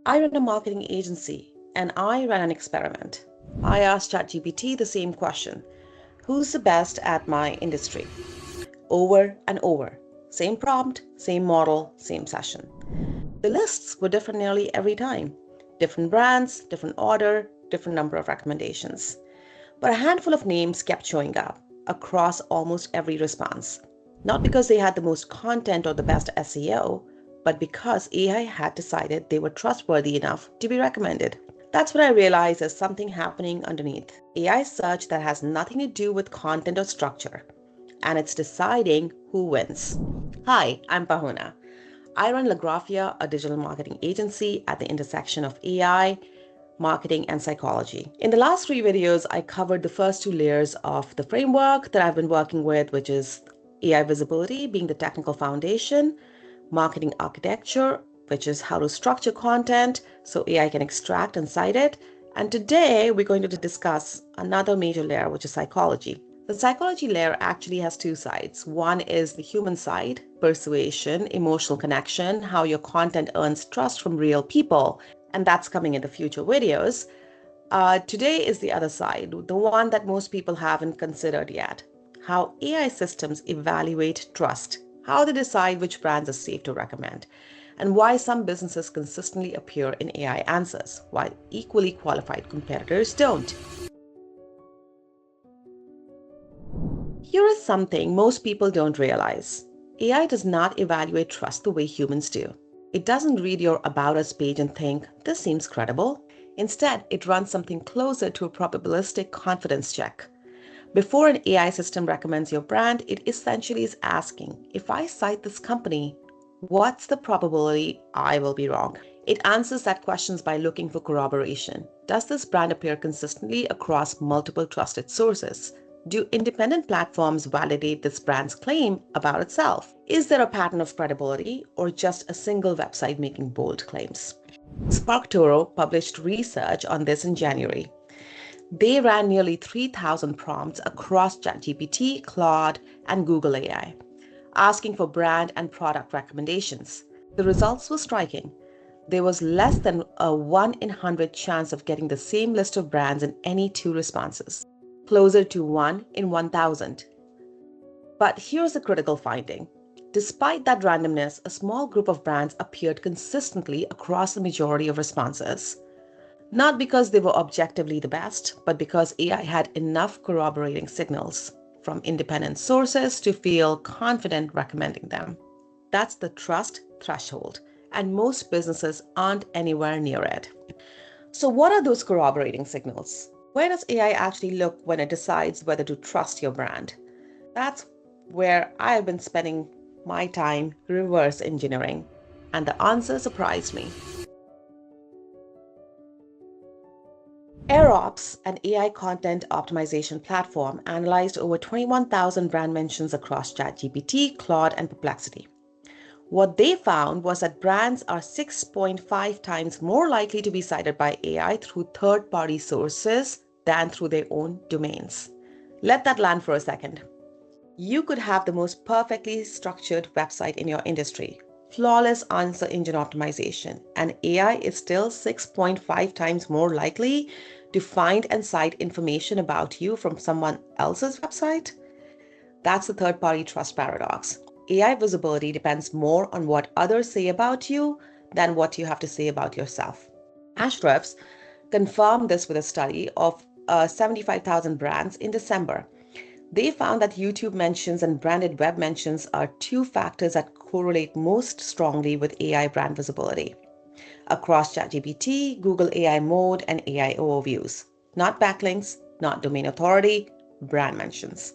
I run a marketing agency and I ran an experiment. I asked ChatGPT the same question: who's the best at my industry? Over and over. Same prompt, same model, same session. The lists were different nearly every time. Different brands, different order, different number of recommendations. But a handful of names kept showing up across almost every response. Not because they had the most content or the best SEO, but because AI had decided they were trustworthy enough to be recommended. That's when I realized there's something happening underneath. AI search that has nothing to do with content or structure, and it's deciding who wins. Hi, I'm Pahuna. I run Lagraphia, a digital marketing agency at the intersection of AI, marketing, and psychology. In the last 3 videos, I covered the first 2 layers of the framework that I've been working with, which is AI visibility being the technical foundation, marketing architecture, which is how to structure content so AI can extract and cite it. And today we're going to discuss another major layer, which is psychology. The psychology layer actually has 2 sides. One is the human side, persuasion, emotional connection, how your content earns trust from real people. And that's coming in the future videos. Today is the other side, the one that most people haven't considered yet. How AI systems evaluate trust, how they decide which brands are safe to recommend, and why some businesses consistently appear in AI answers, while equally qualified competitors don't. Here is something most people don't realize. AI does not evaluate trust the way humans do. It doesn't read your About Us page and think, this seems credible. Instead, it runs something closer to a probabilistic confidence check. Before an AI system recommends your brand, it essentially is asking, if I cite this company, what's the probability I will be wrong? It answers that questions by looking for corroboration. Does this brand appear consistently across multiple trusted sources? Do independent platforms validate this brand's claim about itself? Is there a pattern of credibility or just a single website making bold claims? SparkToro published research on this in January. They ran nearly 3,000 prompts across ChatGPT, Claude, and Google AI, asking for brand and product recommendations. The results were striking. There was less than a 1 in 100 chance of getting the same list of brands in any 2 responses, closer to 1 in 1,000. But here's the critical finding. Despite that randomness, a small group of brands appeared consistently across the majority of responses. Not because they were objectively the best, but because AI had enough corroborating signals from independent sources to feel confident recommending them. That's the trust threshold, and most businesses aren't anywhere near it. So what are those corroborating signals? Where does AI actually look when it decides whether to trust your brand? That's where I have been spending my time reverse engineering, and the answer surprised me. AirOps, an AI content optimization platform, analyzed over 21,000 brand mentions across ChatGPT, Claude, and Perplexity. What they found was that brands are 6.5 times more likely to be cited by AI through third-party sources than through their own domains. Let that land for a second. You could have the most perfectly structured website in your industry, flawless answer engine optimization, and AI is still 6.5 times more likely to find and cite information about you from someone else's website? That's the third-party trust paradox. AI visibility depends more on what others say about you than what you have to say about yourself. Ahrefs confirmed this with a study of 75,000 brands in December. They found that YouTube mentions and branded web mentions are 2 factors that correlate most strongly with AI brand visibility across ChatGPT, Google AI Mode, and AI overviews. Not backlinks, not domain authority, brand mentions.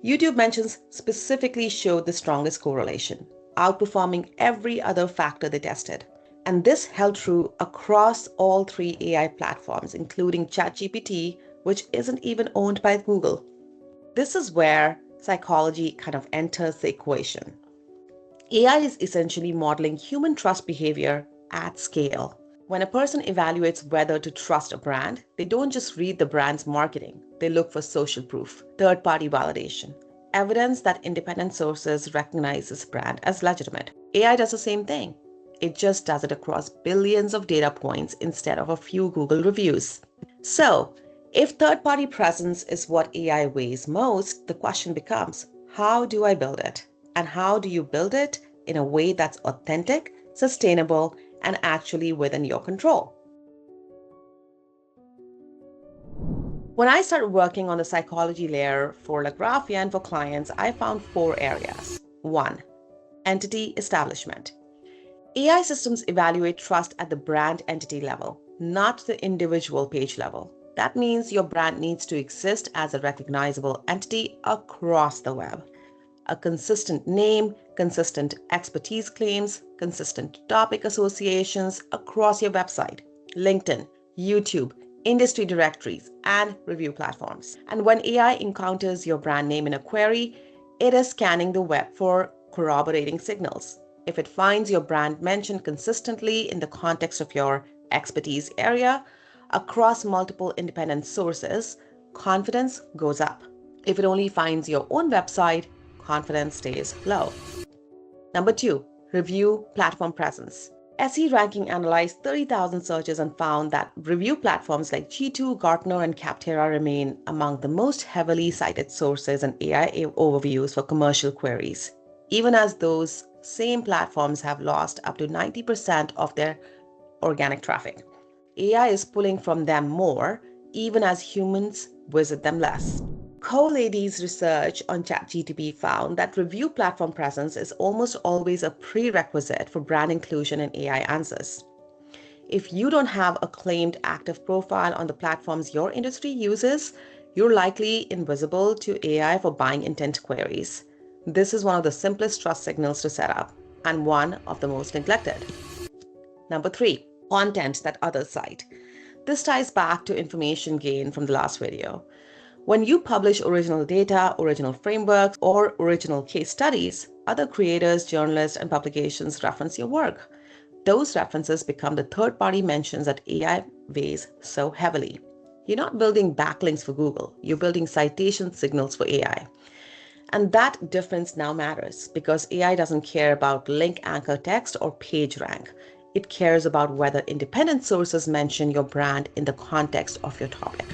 YouTube mentions specifically showed the strongest correlation, outperforming every other factor they tested. And this held true across all 3 AI platforms, including ChatGPT, which isn't even owned by Google. This is where psychology kind of enters the equation. AI is essentially modeling human trust behavior at scale. When a person evaluates whether to trust a brand, they don't just read the brand's marketing. They look for social proof, third-party validation, evidence that independent sources recognize this brand as legitimate. AI does the same thing. It just does it across billions of data points instead of a few Google reviews. So, if third-party presence is what AI weighs most, the question becomes, how do I build it? And how do you build it in a way that's authentic, sustainable, and actually within your control? When I started working on the psychology layer for Lagraphia and for clients, I found 4 areas. 1. Entity establishment. AI systems evaluate trust at the brand entity level, not the individual page level. That means your brand needs to exist as a recognizable entity across the web. A consistent name, consistent expertise claims, consistent topic associations across your website, LinkedIn, YouTube, industry directories, and review platforms. And when AI encounters your brand name in a query, it is scanning the web for corroborating signals. If it finds your brand mentioned consistently in the context of your expertise area across multiple independent sources, confidence goes up. If it only finds your own website, confidence stays low. Number 2, review platform presence. SE Ranking analyzed 30,000 searches and found that review platforms like G2, Gartner, and Capterra remain among the most heavily cited sources in AI overviews for commercial queries, even as those same platforms have lost up to 90% of their organic traffic. AI is pulling from them more, even as humans visit them less. Coladi's research on ChatGPT found that review platform presence is almost always a prerequisite for brand inclusion in AI answers. If you don't have a claimed active profile on the platforms your industry uses, you're likely invisible to AI for buying intent queries. This is one of the simplest trust signals to set up, and one of the most neglected. Number 3, content that others cite. This ties back to information gain from the last video. When you publish original data, original frameworks, or original case studies, other creators, journalists, and publications reference your work. Those references become the third-party mentions that AI weighs so heavily. You're not building backlinks for Google, you're building citation signals for AI. And that difference now matters because AI doesn't care about link anchor text or page rank. It cares about whether independent sources mention your brand in the context of your topic.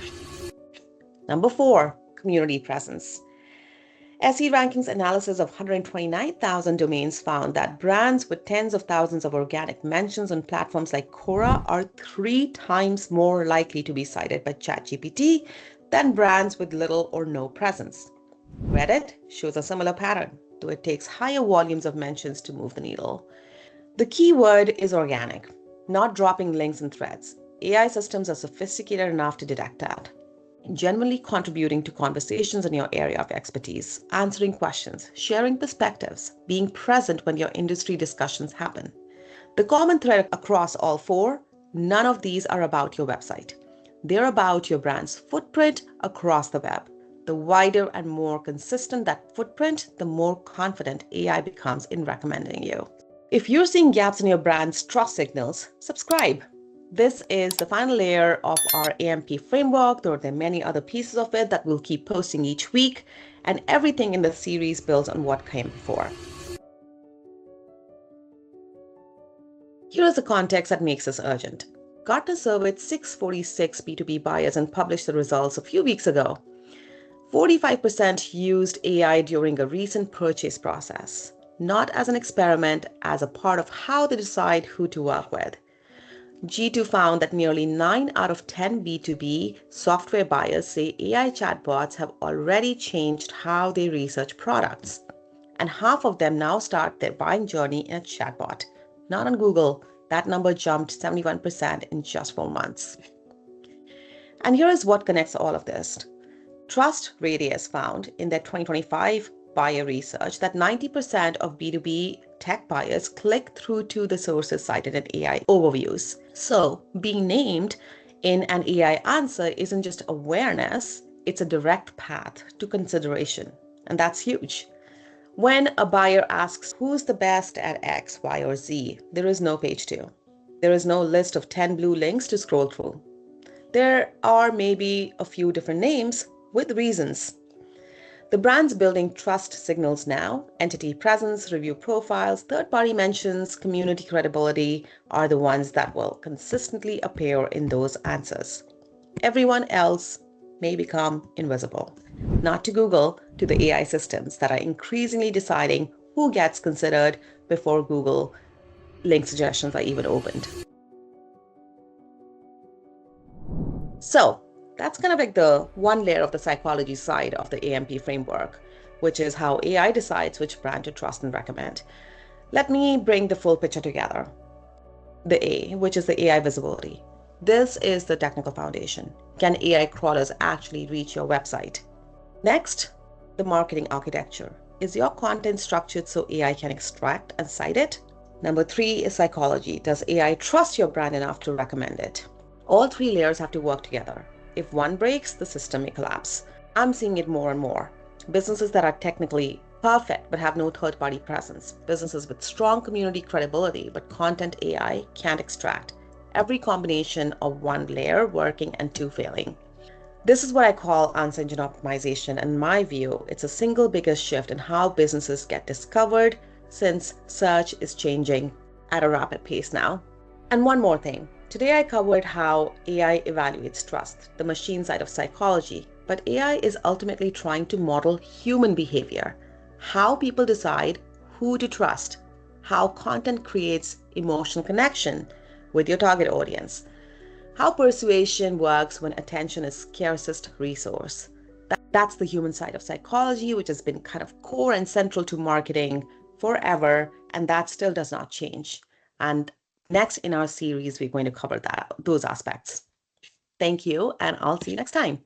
Number 4, community presence. SE Ranking's analysis of 129,000 domains found that brands with tens of thousands of organic mentions on platforms like Quora are 3 times more likely to be cited by ChatGPT than brands with little or no presence. Reddit shows a similar pattern, though it takes higher volumes of mentions to move the needle. The key word is organic, not dropping links and threads. AI systems are sophisticated enough to detect that. Genuinely contributing to conversations in your area of expertise, answering questions, sharing perspectives, being present when your industry discussions happen. The common thread across all 4, none of these are about your website. They're about your brand's footprint across the web. The wider and more consistent that footprint, the more confident AI becomes in recommending you. If you're seeing gaps in your brand's trust signals, subscribe. This is the final layer of our AMP framework. There are many other pieces of it that we'll keep posting each week, and everything in the series builds on what came before. Here is the context that makes this urgent. Gartner surveyed 646 B2B buyers and published the results a few weeks ago. 45% used AI during a recent purchase process, not as an experiment, as a part of how they decide who to work with. G2 found that nearly 9 out of 10 B2B software buyers say AI chatbots have already changed how they research products. And half of them now start their buying journey in a chatbot. Not on Google, that number jumped 71% in just 4 months. And here is what connects all of this. Trust Radius found in their 2025 buyer research that 90% of B2B tech buyers click through to the sources cited in AI overviews. So being named in an AI answer isn't just awareness, it's a direct path to consideration. And that's huge. When a buyer asks who's the best at X, Y, or Z, there is no page 2. There is no list of 10 blue links to scroll through. There are maybe a few different names with reasons. The brands building trust signals now, entity presence, review profiles, third-party mentions, community credibility are the ones that will consistently appear in those answers. Everyone else may become invisible. Not to Google, to the AI systems that are increasingly deciding who gets considered before Google link suggestions are even opened. So that's kind of like the one layer of the psychology side of the AMP framework, which is how AI decides which brand to trust and recommend. Let me bring the full picture together. The A, which is the AI visibility. This is the technical foundation. Can AI crawlers actually reach your website? Next, the marketing architecture. Is your content structured so AI can extract and cite it? Number 3 is psychology. Does AI trust your brand enough to recommend it? All 3 layers have to work together. If one breaks, the system may collapse. I'm seeing it more and more. Businesses that are technically perfect but have no third-party presence. Businesses with strong community credibility but content AI can't extract. Every combination of one layer working and 2 failing. This is what I call answer engine optimization. In my view, it's a single biggest shift in how businesses get discovered since search is changing at a rapid pace now. And one more thing. Today I covered how AI evaluates trust, the machine side of psychology, but AI is ultimately trying to model human behavior, how people decide who to trust, how content creates emotional connection with your target audience, how persuasion works when attention is scarcest resource. That's the human side of psychology, which has been kind of core and central to marketing forever, and that still does not change. And next in our series, we're going to cover those aspects. Thank you, and I'll see you next time.